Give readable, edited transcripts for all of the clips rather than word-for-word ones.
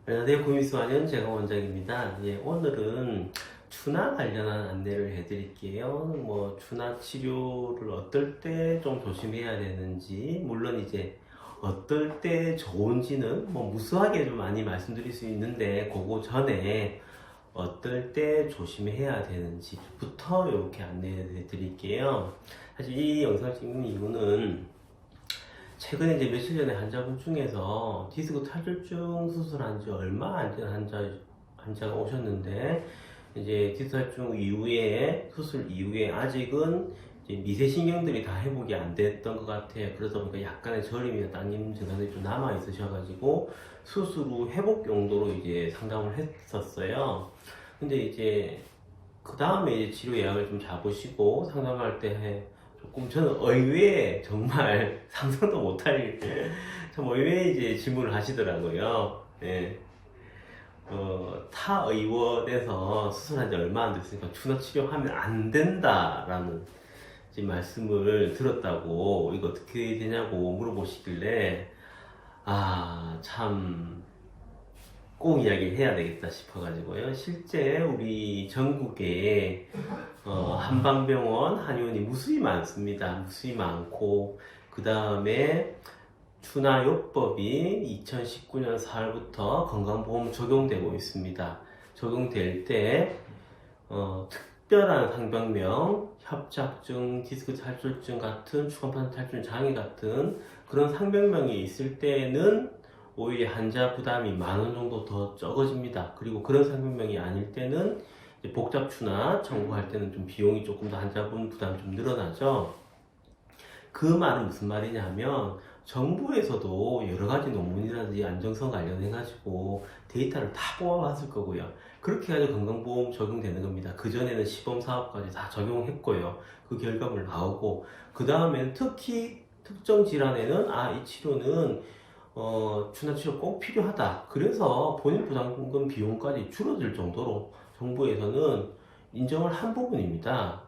안녕하세요. 구미수아는 제가 원장입니다. 예, 오늘은 추나 관련한 안내를 해드릴게요. 추나 치료를 어떨 때 좀 조심해야 되는지, 물론 이제 어떨 때 좋은지는 무수하게 좀 많이 말씀드릴 수 있는데, 그거 전에 어떨 때 조심해야 되는지부터 이렇게 안내해 드릴게요. 사실 이 영상을 찍는 이유는 최근에 이제 며칠 전에 환자분 중에서 디스크 탈출증 수술한 지 얼마 안 된 환자가 오셨는데, 이제 디스크 탈출증 이후에, 수술 이후에 아직은 이제 미세신경들이 다 회복이 안 됐던 것 같아요. 그러다 보니까 약간의 저림이나 당김 증상들이 좀 남아 있으셔가지고, 수술 후 회복 용도로 이제 상담을 했었어요. 근데 이제, 그 다음에 이제 치료 예약을 좀 잡으시고 상담할 때 조금 저는 의외에 정말 상상도 못할 참 의외의 이제 질문을 하시더라고요. 예. 타 의원에서 수술한 지 얼마 안 됐으니까 추나 치료하면 안 된다라는 이제 말씀을 들었다고, 이거 어떻게 되냐고 물어보시길래 참 꼭 이야기를 해야 되겠다 싶어가지고요. 실제 우리 전국에 한방병원, 한의원이 무수히 많습니다. 무수히 많고, 그 다음에 추나요법이 2019년 4월부터 건강보험 적용되고 있습니다. 적용될 때 특별한 상병명, 협착증, 디스크 탈출증 같은 추간판 탈출 장애 같은 그런 상병명이 있을 때는 오히려 환자 부담이 10,000원 정도 더 적어집니다. 그리고 그런 상병명이 아닐 때는 복잡추나 청구할 때는 좀 비용이 조금 더 환자분 부담이 좀 늘어나죠. 그 말은 무슨 말이냐면, 정부에서도 여러 가지 논문이라든지 안정성 관련해가지고 데이터를 다 뽑아봤을 거고요. 그렇게 해가지고 건강보험 적용되는 겁니다. 그전에는 시범사업까지 다 적용했고요. 그 결과물 나오고, 그 다음에는 특히 특정 질환에는 이 치료는 추나 치료 꼭 필요하다. 그래서 본인 부담금 비용까지 줄어들 정도로 정부에서는 인정을 한 부분입니다.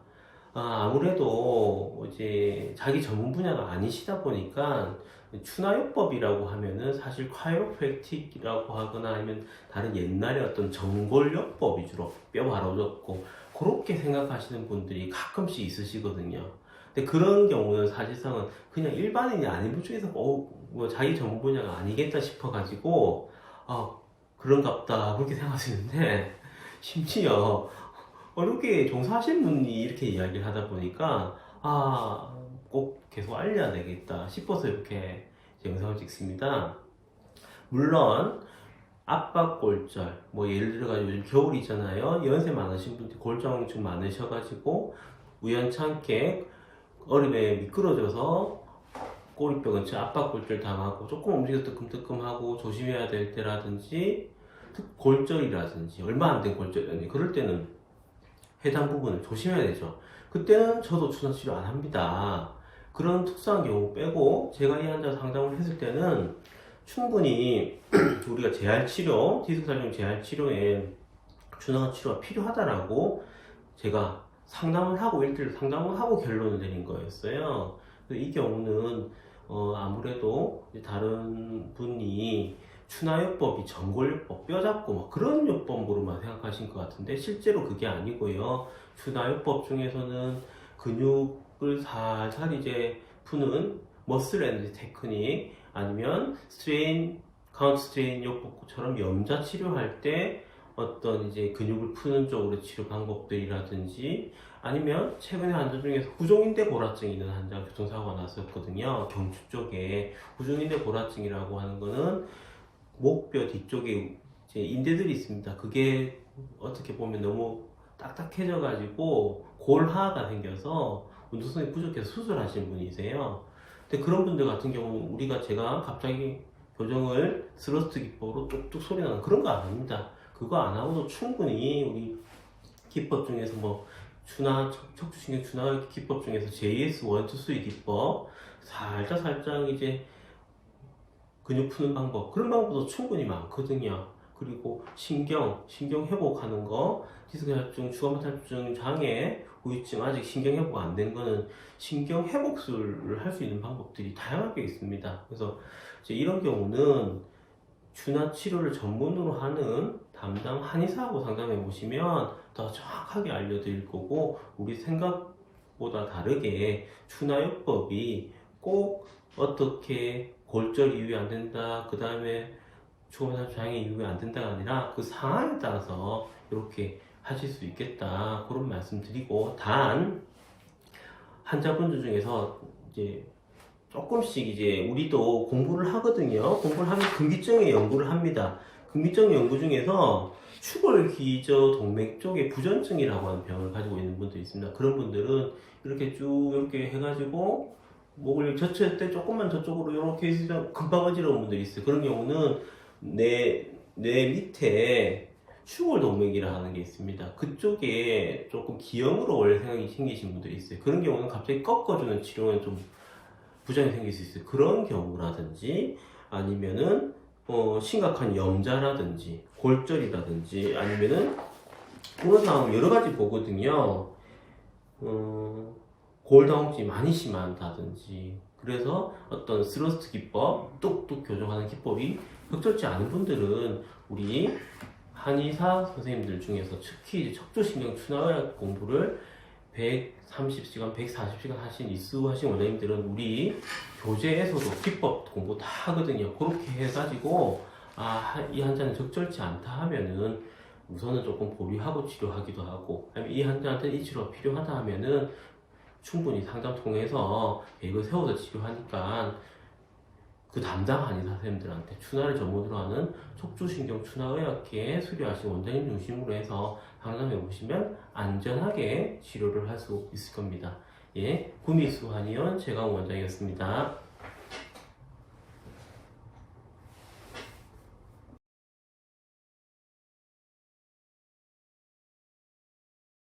아무래도 이제 자기 전문 분야가 아니시다 보니까 추나요법이라고 하면은 사실 카이로프랙틱이라고 하거나 아니면 다른 옛날에 어떤 정골요법 위주로 뼈 바로 접고 그렇게 생각하시는 분들이 가끔씩 있으시거든요. 근데 그런 경우는 사실상은 그냥 일반인이 아닌 분 중에서 자기 전문 분야가 아니겠다 싶어가지고 그런갑다 그렇게 생각하시는데, 심지어 어렵게 종사하시는 분이 이렇게 이야기를 하다 보니까 꼭 계속 알려야 되겠다 싶어서 이렇게 영상을 찍습니다. 물론 압박골절, 예를 들어가지고 요즘 겨울이잖아요. 연세 많으신 분들 골절증 많으셔가지고 우연찮게 얼음에 미끄러져서 꼬리뼈 근처 압박골절 당하고 조금 움직여 뜨끔뜨끔하고 조심해야 될 때라든지, 골절이라든지 얼마 안 된 골절이라든지 그럴 때는 해당 부분을 조심해야 되죠. 그때는 저도 추나 치료 안 합니다. 그런 특수한 경우 빼고 제가 이 환자 상담을 했을 때는 충분히 우리가 재활치료, 디스크 탈출 재활치료에 추나 치료가 필요하다라고 제가 상담을 하고, 일대일 상담을 하고 결론을 내린 거였어요. 이 경우는 아무래도 다른 분이 추나요법이 정골요법, 뼈잡고 그런 요법으로만 생각하신 것 같은데, 실제로 그게 아니고요. 추나요법 중에서는 근육을 살살 이제 푸는 머슬 앤드 테크닉, 아니면 스트레인, 카운트 스트레인 요법처럼 염자 치료할 때 어떤 이제 근육을 푸는 쪽으로 치료 방법들이라든지, 아니면 최근에 환자 중에서 후종인대 골화증이 있는 환자 교통사고가 났었거든요. 경추 쪽에 후종인대 골화증이라고 하는 거는 목뼈 뒤쪽에 이제 인대들이 있습니다. 그게 어떻게 보면 너무 딱딱해져 가지고 골하가 생겨서 운동성이 부족해서 수술하신 분이세요. 근데 그런 분들 같은 경우는 제가 갑자기 교정을 스러스트 기법으로 뚝뚝 소리 나는 그런 거 안 합니다. 그거 안 하고도 충분히 우리 기법 중에서 척추신경 추나 기법 중에서 JS 1, 2, 3 기법 살짝 이제 근육 푸는 방법, 그런 방법도 충분히 많거든요. 그리고 신경 회복하는 거, 디스크 탈출증, 추간판 탈출증 장애, 후유증 아직 신경 회복 안 된 거는 신경 회복술을 할 수 있는 방법들이 다양하게 있습니다. 그래서 이제 이런 경우는 추나 치료를 전문으로 하는 담당 한의사하고 상담해 보시면 더 정확하게 알려드릴 거고, 우리 생각보다 다르게 추나요법이 꼭 어떻게 골절 이후에 안 된다, 그 다음에 추가마찰 장애 이후에 안 된다가 아니라 그 상황에 따라서 이렇게 하실 수 있겠다, 그런 말씀 드리고, 단 환자분들 중에서 이제 조금씩 이제 우리도 공부를 하거든요. 공부를 하면 근기증의 연구를 합니다. 근기증 연구 중에서 추골기저 동맥 쪽에 부전증이라고 하는 병을 가지고 있는 분들이 있습니다. 그런 분들은 이렇게 쭉 이렇게 해가지고 목을 젖힐 때 조금만 저쪽으로 이렇게 해서 금방 어지러운 분들이 있어요. 그런 경우는 뇌 밑에 추골 동맥이라 하는 게 있습니다. 그쪽에 조금 기형으로 원래 생각이 생기신 분들이 있어요. 그런 경우는 갑자기 꺾어주는 치료는 좀 부작용이 생길 수 있어요. 그런 경우라든지 아니면은 심각한 염자라든지 골절이라든지 아니면은 그런 상황 여러 가지 보거든요. 골다공증이 많이 심하다든지, 그래서 어떤 스러스트 기법, 뚝뚝 교정하는 기법이 적절치 않은 분들은 우리 한의사 선생님들 중에서 특히 척추신경 추나의학 공부를 130시간, 140시간 하신 이수하신 원장님들은 우리 교재에서도 기법 공부 다 하거든요. 그렇게 해가지고 이 환자는 적절치 않다 하면은 우선은 조금 보류하고 치료하기도 하고, 아니면 이 환자한테 이 치료가 필요하다 하면은 충분히 상담 통해서 계획을 세워서 치료하니까 그 담당 한의사 선생님들한테 추나를 전문으로 하는 척추신경 추나의학회 수료하신 원장님 중심으로 해서 상담해 보시면 안전하게 치료를 할 수 있을 겁니다. 예, 구미수 한의원 최강욱 원장이었습니다.